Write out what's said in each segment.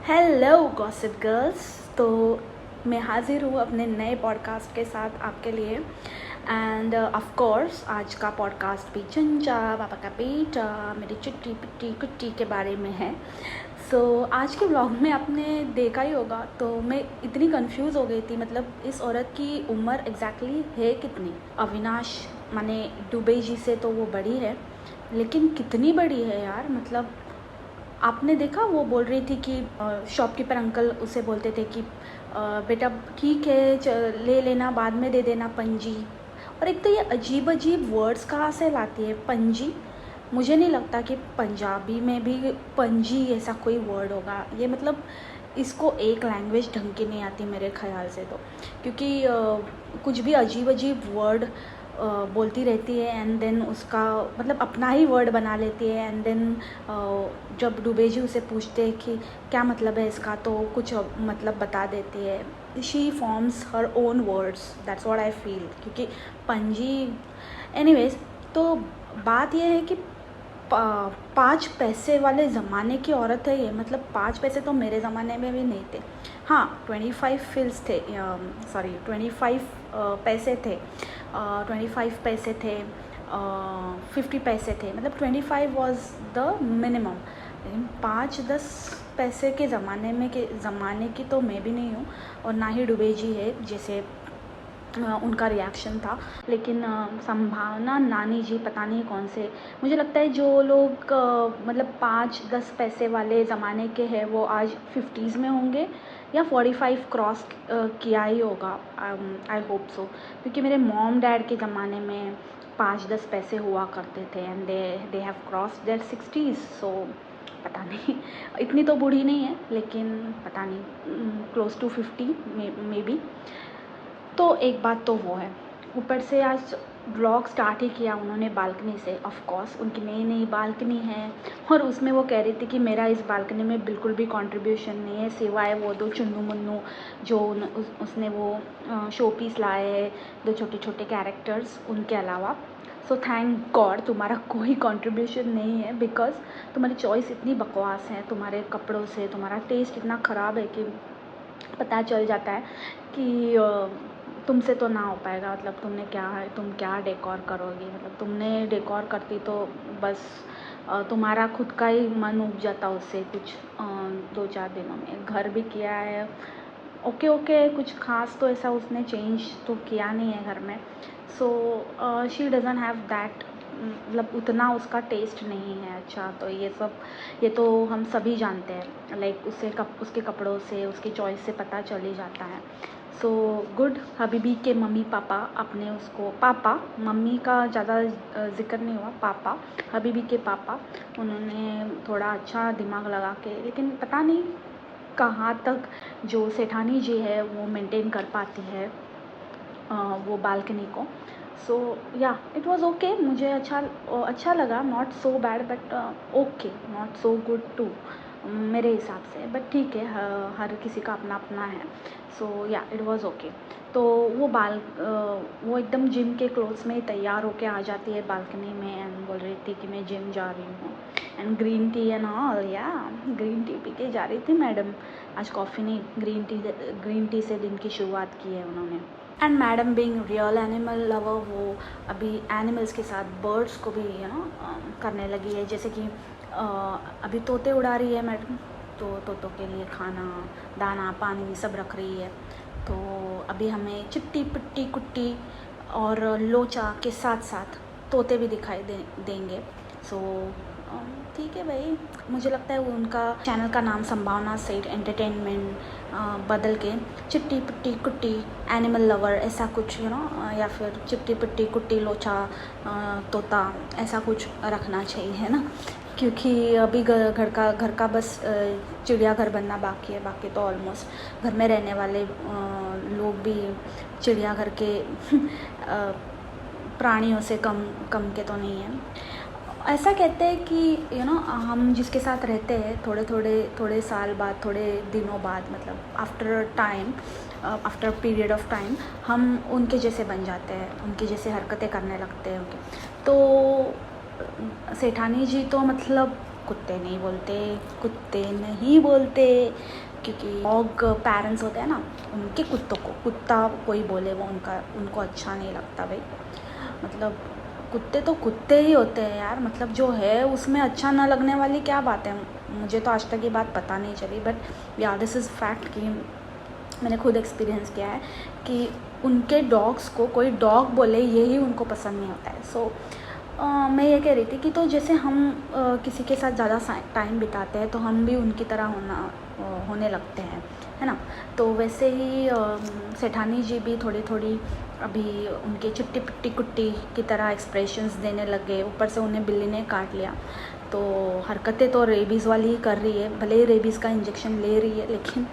Hello gossip girls. तो मैं हाज़िर हूँ अपने नए पॉडकास्ट के साथ आपके लिए। एंड ऑफ कोर्स आज का पॉडकास्ट भी चंचा पापा का बेटा मेरी चिट्टी पिट्टी कुट्टी के बारे में है। आज के व्लॉग में आपने देखा ही होगा, तो मैं इतनी कंफ्यूज हो गई थी। मतलब इस औरत की उम्र एग्जैक्टली है कितनी? अविनाश माने दुबे जी से तो वो बड़ी है, लेकिन कितनी बड़ी है यार। मतलब आपने देखा, वो बोल रही थी कि शॉपकीपर अंकल उसे बोलते थे कि बेटा ठीक है ले लेना, बाद में दे देना पंजी। और एक तो ये अजीब अजीब वर्ड्स कहाँ से लाती है पंजी। मुझे नहीं लगता कि पंजाबी में भी पंजी ऐसा कोई वर्ड होगा। ये मतलब इसको एक लैंग्वेज ढंग की नहीं आती मेरे ख्याल से, तो क्योंकि कुछ भी अजीब अजीब वर्ड बोलती रहती है एंड देन उसका मतलब अपना ही वर्ड बना लेती है। एंड देन जब दुबे जी उसे पूछते हैं कि क्या मतलब है इसका, तो कुछ मतलब बता देती है। She forms her own words, that's what I feel. क्योंकि पंजी एनीवेज, तो बात यह है कि 5 पैसे वाले ज़माने की औरत है ये। मतलब 5 पैसे तो मेरे ज़माने में भी नहीं थे। हाँ 25 फिल्स थे, सॉरी 25 पैसे थे, 25 पैसे थे, 50 पैसे थे। मतलब 25 वॉज द मिनिमम। लेकिन 5-10 पैसे के ज़माने की तो मैं भी नहीं हूँ, और ना ही दुबे जी है जैसे उनका रिएक्शन था। लेकिन संभावना नानी जी पता नहीं कौन से, मुझे लगता है जो लोग मतलब 5-10 पैसे वाले ज़माने के हैं वो आज 50s में होंगे या 45 क्रॉस किया ही होगा। आई होप सो, क्योंकि मेरे मॉम डैड के ज़माने में 5-10 पैसे हुआ करते थे and they have cross their 60s। So पता नहीं, इतनी तो बूढ़ी नहीं है लेकिन पता नहीं, क्लोज टू 50 मे बी। तो एक बात तो वो है, ऊपर से आज ब्लॉग स्टार्ट ही किया उन्होंने बालकनी से। ऑफ कोर्स उनकी नई नई बालकनी है, और उसमें वो कह रही थी कि मेरा इस बालकनी में बिल्कुल भी कंट्रीब्यूशन नहीं है, सिवाय वो 2 चुन्नू मुन्नू जो उसने वो शो पीस लाए हैं, 2 छोटे छोटे कैरेक्टर्स, उनके अलावा। सो थैंक गॉड तुम्हारा कोई कंट्रीब्यूशन नहीं है, बिकॉज तुम्हारी चॉइस इतनी बकवास है, तुम्हारे कपड़ों से तुम्हारा टेस्ट इतना ख़राब है कि पता चल जाता है कि तुमसे तो ना हो पाएगा। मतलब तुम क्या डेकोर करोगी। मतलब तुमने डेकोर करती तो बस तुम्हारा खुद का ही मन उब जाता उससे कुछ 2-4 दिनों में। घर भी किया है, ओके कुछ खास तो ऐसा उसने चेंज तो किया नहीं है घर में। So she doesn't have that, मतलब उतना उसका टेस्ट नहीं है अच्छा। तो ये तो हम सभी जानते हैं, लाइक उसके कपड़ों से, उसकी चॉइस से पता चल ही जाता है। सो गुड, हबीबी के मम्मी पापा अपने उसको, पापा मम्मी का ज़्यादा जिक्र नहीं हुआ, पापा हबीबी के पापा, उन्होंने थोड़ा अच्छा दिमाग लगा के, लेकिन पता नहीं कहाँ तक जो सेठानी जी है वो मेंटेन कर पाती है वो बालकनी को। सो या इट वाज ओके, मुझे अच्छा लगा। Not so bad but okay, not so good to मेरे हिसाब से, बट ठीक है, हर किसी का अपना अपना है। सो या इट वाज ओके। तो वो एकदम जिम के क्लोथ्स में तैयार होके आ जाती है बालकनी में एंड बोल रही थी कि मैं जिम जा रही हूँ and green tea and all. या ग्रीन टी पी के जा रही थी मैडम, आज कॉफ़ी नहीं, ग्रीन टी से दिन की शुरुआत की है उन्होंने। And madam being real animal lover, वो अभी एनिमल्स के साथ बर्ड्स को भी करने लगी है। जैसे कि अभी तोते उड़ा रही है मैडम, तो तोतों के लिए खाना दाना पानी सब रख रही है। तो अभी हमें चिट्टी पिट्टी कुट्टी और लोचा के साथ साथ तोते भी दिखाई देंगे। सो ठीक है भाई, मुझे लगता है वो उनका चैनल का नाम संभावना सेठ एंटरटेनमेंट बदल के चिट्टी पिट्टी कुट्टी एनिमल लवर ऐसा कुछ या फिर चिट्टी पिट्टी कुट्टी लोचा तोता ऐसा कुछ रखना चाहिए, है ना। क्योंकि अभी घर का बस चिड़ियाघर बनना बाकी है, बाकी तो ऑलमोस्ट घर में रहने वाले लोग भी चिड़ियाघर के प्राणियों से कम के तो नहीं हैं। ऐसा कहते हैं कि हम जिसके साथ रहते हैं थोड़े साल बाद, थोड़े दिनों बाद, मतलब आफ्टर पीरियड ऑफ टाइम हम उनके जैसे बन जाते हैं, उनकी जैसे हरकतें करने लगते हैं उनके। तो सेठानी जी तो मतलब कुत्ते नहीं बोलते, कुत्ते नहीं बोलते, क्योंकि डॉग पेरेंट्स होते हैं ना, उनके कुत्तों को कुत्ता कोई बोले वो उनको अच्छा नहीं लगता भाई। मतलब कुत्ते तो कुत्ते ही होते हैं यार, मतलब जो है उसमें अच्छा ना लगने वाली क्या बात है। मुझे तो आज तक ये बात पता नहीं चली, बट या दिस इज़ फैक्ट कि मैंने खुद एक्सपीरियंस किया है कि उनके डॉग्स को कोई डॉग बोले यही उनको पसंद नहीं होता है। सो मैं ये कह रही थी कि तो जैसे हम किसी के साथ ज़्यादा टाइम बिताते हैं तो हम भी उनकी तरह होने लगते हैं, है ना। तो वैसे ही सेठानी जी भी थोड़ी थोड़ी अभी उनके चिट्टी पिट्टी कुट्टी की तरह एक्सप्रेशंस देने लगे। ऊपर से उन्हें बिल्ली ने काट लिया, तो हरकतें तो रेबीज़ वाली ही कर रही है। भले ही रेबीज़ का इंजेक्शन ले रही है, लेकिन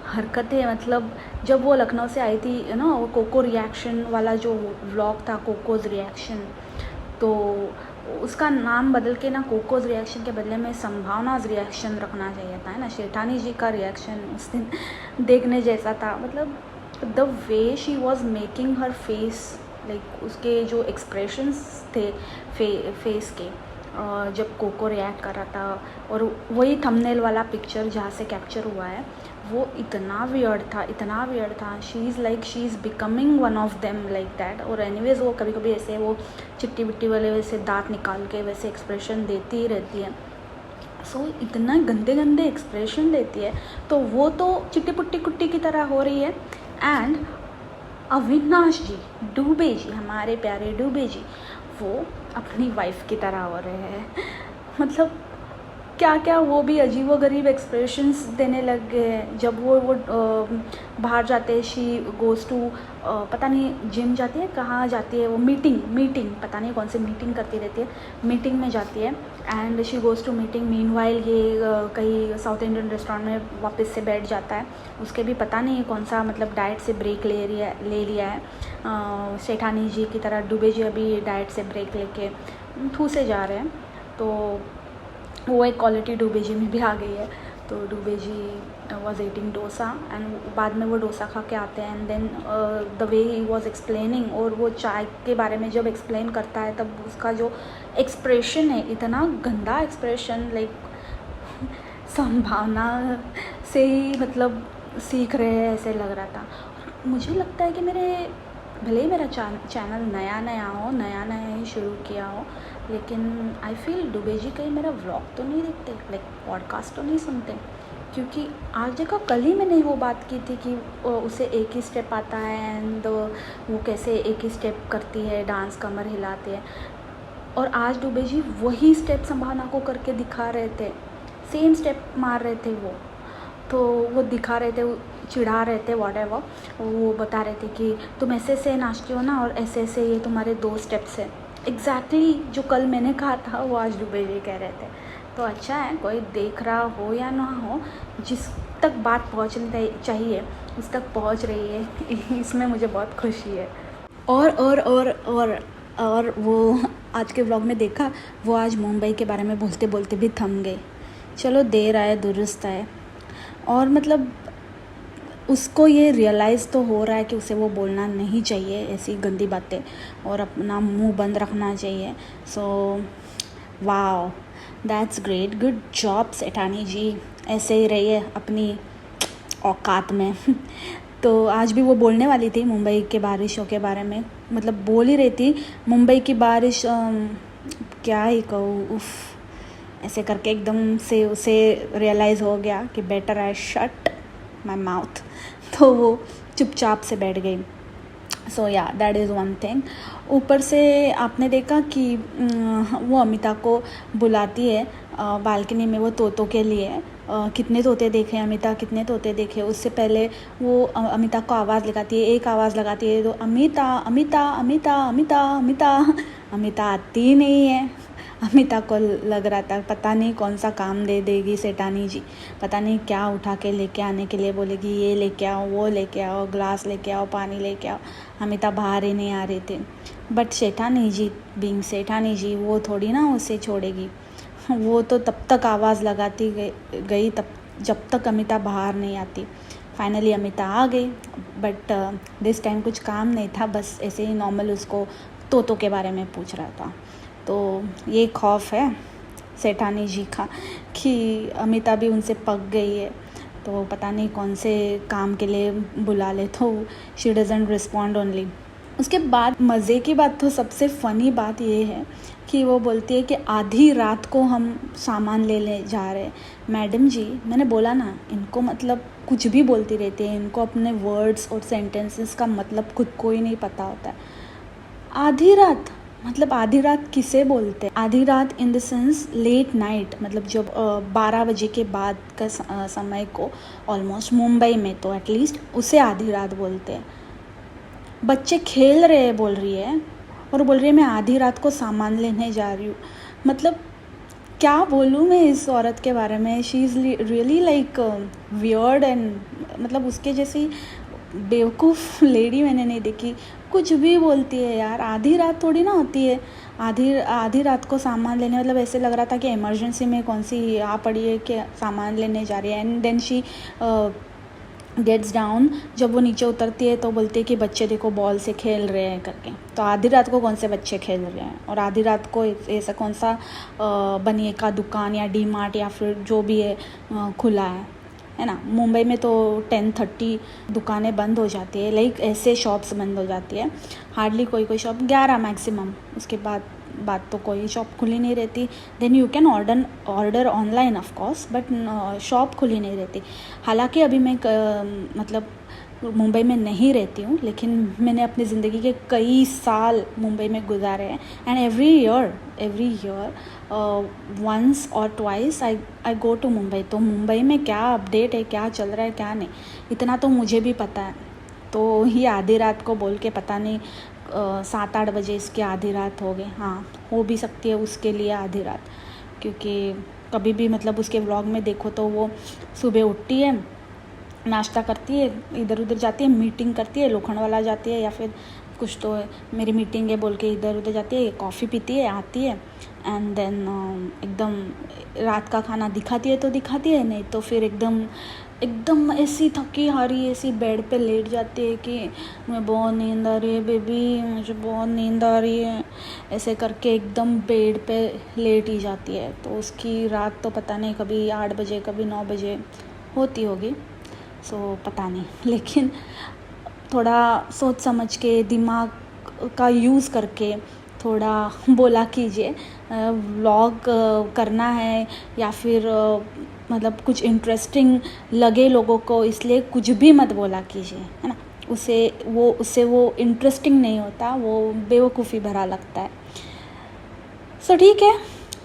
हरकतें, मतलब जब वो लखनऊ से आई थी ना, वो कोको रिएक्शन वाला जो व्लॉग था, कोकोज़ रिएक्शन, तो उसका नाम बदल के ना कोकोज़ रिएक्शन के बदले में संभावनाज़ रिएक्शन रखना चाहिए था, है ना। शेठानी जी का रिएक्शन उस दिन देखने जैसा था। मतलब the way she was making her face, like उसके जो एक्सप्रेशंस थे फेस के, जब कोको रिएक्ट कर रहा था, और वही थंबनेल वाला पिक्चर जहाँ से कैप्चर हुआ है, वो इतना वियर्ड था। She is becoming one of them like that. और एनीवेज वो कभी कभी ऐसे वो चिट्टी बिट्टी वाले वैसे दांत निकाल के वैसे एक्सप्रेशन देती ही रहती है। सो इतना गंदे गंदे एक्सप्रेशन देती है, तो वो तो चिट्टी पुट्टी कुट्टी की तरह हो रही है। एंड अविनाश जी, डूबे जी, हमारे प्यारे डूबे जी, वो अपनी वाइफ की तरह हो रहे हैं। मतलब क्या क्या वो भी अजीबोगरीब एक्सप्रेशंस देने लग गए हैं। जब वो बाहर जाते हैं, शी गोज़ टू, पता नहीं जिम जाती है, कहाँ जाती है वो, मीटिंग पता नहीं कौन सी मीटिंग करती रहती है, मीटिंग में जाती है। And she goes to meeting, meanwhile ये कहीं साउथ इंडियन रेस्टोरेंट में वापस से बैठ जाता है। उसके भी पता नहीं कौन सा, मतलब डाइट से ब्रेक ले लिया है। सेठानी जी की तरह डूबे जी अभी डाइट से ब्रेक लेके ठूसे जा रहे हैं। तो वो एक क्वालिटी डूबे जी में भी आ गई है। तो Dubey ji was eating dosa, and बाद में वो डोसा खा के आते हैं, and then the way he was explaining, और वो चाय के बारे में जब एक्सप्लेन करता है तब उसका जो एक्सप्रेशन है, इतना गंदा एक्सप्रेशन, लाइक संभावना से ही मतलब सीख रहे हैं ऐसे लग रहा था। मुझे लगता है कि भले ही मेरा चैनल नया ही शुरू किया हो, लेकिन आई फील डूबे जी कहीं मेरा व्लॉग तो नहीं देखते, लाइक पॉडकास्ट तो नहीं सुनते। क्योंकि आज देखो, कल ही मैंने वो बात की थी कि उसे एक ही स्टेप आता है, एंड वो कैसे एक ही स्टेप करती है, डांस कमर हिलाती है, और आज डूबे जी वही स्टेप संभावना को करके दिखा रहे थे, सेम स्टेप मार रहे थे वो। तो वो दिखा रहे थे, चिढ़ा रहे थे, व्हाटएवर। वो बता रहे थे कि तुम ऐसे ऐसे नाचती हो ना, और ऐसे ऐसे ये तुम्हारे 2 स्टेप्स है। एग्जैक्टली जो कल मैंने कहा था वो आज डूबे जी कह रहे थे। तो अच्छा है, कोई देख रहा हो या ना हो, जिस तक बात पहुंचनी चाहिए उस तक पहुंच रही है। इसमें मुझे बहुत खुशी है। और वो आज के व्लॉग में देखा, वो आज मुंबई के बारे में बोलते बोलते भी थम गए। चलो, देर आए दुरुस्त आए। और मतलब उसको ये रियलाइज़ तो हो रहा है कि उसे वो बोलना नहीं चाहिए ऐसी गंदी बातें, और अपना मुंह बंद रखना चाहिए। So wow, that's great, good job Sethani ji, ऐसे ही रहिए अपनी औकात में। तो आज भी वो बोलने वाली थी मुंबई के बारिशों के बारे में, मतलब बोल ही रही थी मुंबई की बारिश, क्या ही कहूँ, उफ, ऐसे करके एकदम से उसे रियलाइज़ हो गया कि better I shut my mouth. तो वो चुपचाप से बैठ गई। सो या, दैट इज़ वन थिंग। ऊपर से आपने देखा कि वो अमिता को बुलाती है बालकनी में, वो तोतों के लिए। कितने तोते देखे अमिता, कितने तोते देखे। उससे पहले वो अमिता को आवाज़ लगाती है, एक आवाज़ लगाती है तो अमिता अमिता अमिता अमिता अमिता। अमिता आती ही नहीं है। अमिता को लग रहा था पता नहीं कौन सा काम दे देगी सेठानी जी, पता नहीं क्या उठा के लेके आने के लिए बोलेगी, ये लेके आओ, वो लेके आओ, ग्लास लेके आओ, पानी लेके आओ। अमिता बाहर ही नहीं आ रहे थे। बट सेठानी जी, बीइंग सेठानी जी, वो थोड़ी ना उसे छोड़ेगी। वो तो तब तक आवाज़ लगाती गई तब जब तक अमिता बाहर नहीं आती। फाइनली अमिता आ गई, बट दिस टाइम कुछ काम नहीं था, बस ऐसे ही नॉर्मल उसको तोतों के बारे में पूछ रहा था। तो ये खौफ है सेठानी जी का कि अमिता भी उनसे पक गई है, तो पता नहीं कौन से काम के लिए बुला ले, तो शी डजंट रिस्पॉन्ड ओनली। उसके बाद मज़े की बात, तो सबसे फ़नी बात ये है कि वो बोलती है कि आधी रात को हम सामान लेने जा रहे हैं। मैडम जी, मैंने बोला ना, इनको मतलब कुछ भी बोलती रहती है, इनको अपने वर्ड्स और सेंटेंसेस का मतलब खुद को ही नहीं पता होता है। आधी रात मतलब आधी रात किसे बोलते हैं? आधी रात in the sense late night, मतलब जब 12 बजे के बाद का समय को ऑलमोस्ट मुंबई में तो एटलीस्ट उसे आधी रात बोलते हैं। बच्चे खेल रहे हैं बोल रही है, और बोल रही है मैं आधी रात को सामान लेने जा रही हूँ। मतलब क्या बोलूँ मैं इस औरत के बारे में। She is really like weird and मतलब उसके जैसी बेवकूफ़ लेडी मैंने नहीं देखी। कुछ भी बोलती है यार, आधी रात थोड़ी ना होती है। आधी रात को सामान लेने, मतलब ऐसे लग रहा था कि इमरजेंसी में कौन सी आ पड़ी है कि सामान लेने जा रही है। And then she gets down, जब वो नीचे उतरती है तो बोलती है कि बच्चे देखो बॉल से खेल रहे हैं करके। तो आधी रात को कौन से बच्चे खेल रहे हैं, और आधी रात को ऐसा कौन सा बनिए का दुकान या डी मार्ट या फिर जो भी है खुला है ना। मुंबई में तो 10:30 दुकानें बंद हो जाती है, लाइक ऐसे शॉप्स बंद हो जाती है। हार्डली कोई शॉप 11 मैक्सिमम, उसके बाद तो कोई शॉप खुली नहीं रहती। Then you can order online of course, but shop खुली नहीं रहती। हालांकि अभी मैं मतलब मुंबई में नहीं रहती हूँ, लेकिन मैंने अपनी ज़िंदगी के कई साल मुंबई में गुजारे हैं। And every year once or twice I go to Mumbai. तो मुंबई में क्या अपडेट है, क्या चल रहा है, क्या नहीं, इतना तो मुझे भी पता है। तो ये आधी रात को बोल के पता नहीं 7-8 बजे इसकी आधी रात हो गई। हाँ, हो भी सकती है उसके लिए आधी रात, क्योंकि कभी भी मतलब उसके व्लॉग में देखो तो वो सुबह उठती है, नाश्ता करती है, इधर उधर जाती है, मीटिंग करती है, लोखंडवाला जाती है या फिर कुछ तो है, मेरी मीटिंग है बोल के इधर उधर जाती है, कॉफ़ी पीती है, आती है, एंड देन एकदम रात का खाना दिखाती है तो दिखाती है, नहीं तो फिर एकदम ऐसी थकी हारी ऐसी बेड पे लेट जाती है कि मैं बहुत नींद आ रही है बेबी, मुझे बहुत नींद आ रही है, ऐसे करके एकदम बेड पे लेट ही जाती है। तो उसकी रात तो पता नहीं कभी 8 बजे कभी 9 बजे होती होगी, सो पता नहीं। लेकिन थोड़ा सोच समझ के दिमाग का यूज़ करके थोड़ा बोला कीजिए। व्लॉग करना है या फिर मतलब कुछ इंटरेस्टिंग लगे लोगों को, इसलिए कुछ भी मत बोला कीजिए, है ना। उससे वो इंटरेस्टिंग नहीं होता, वो बेवकूफ़ी भरा लगता है। सो ठीक है,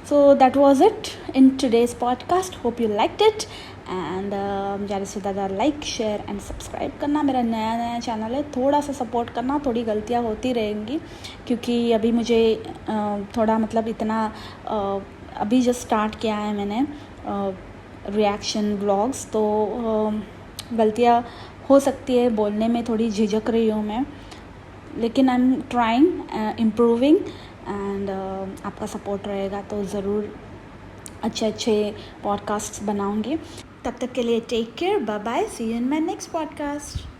so that was it in today's podcast. Hope you liked it and ज़्यादा से ज़्यादा लाइक शेयर एंड सब्सक्राइब करना। मेरा नया चैनल है, थोड़ा सा सपोर्ट करना। थोड़ी गलतियाँ होती रहेंगी क्योंकि अभी मुझे थोड़ा मतलब इतना अभी जस्ट स्टार्ट किया है मैंने रिएक्शन व्लॉग्स, तो गलतियाँ हो सकती है, बोलने में थोड़ी झिझक रही हूँ मैं, लेकिन I am trying improving and आपका सपोर्ट रहेगा तो ज़रूर अच्छे पॉडकास्ट्स बनाऊंगी। तब तक के लिए take care, bye bye, see you in my next podcast.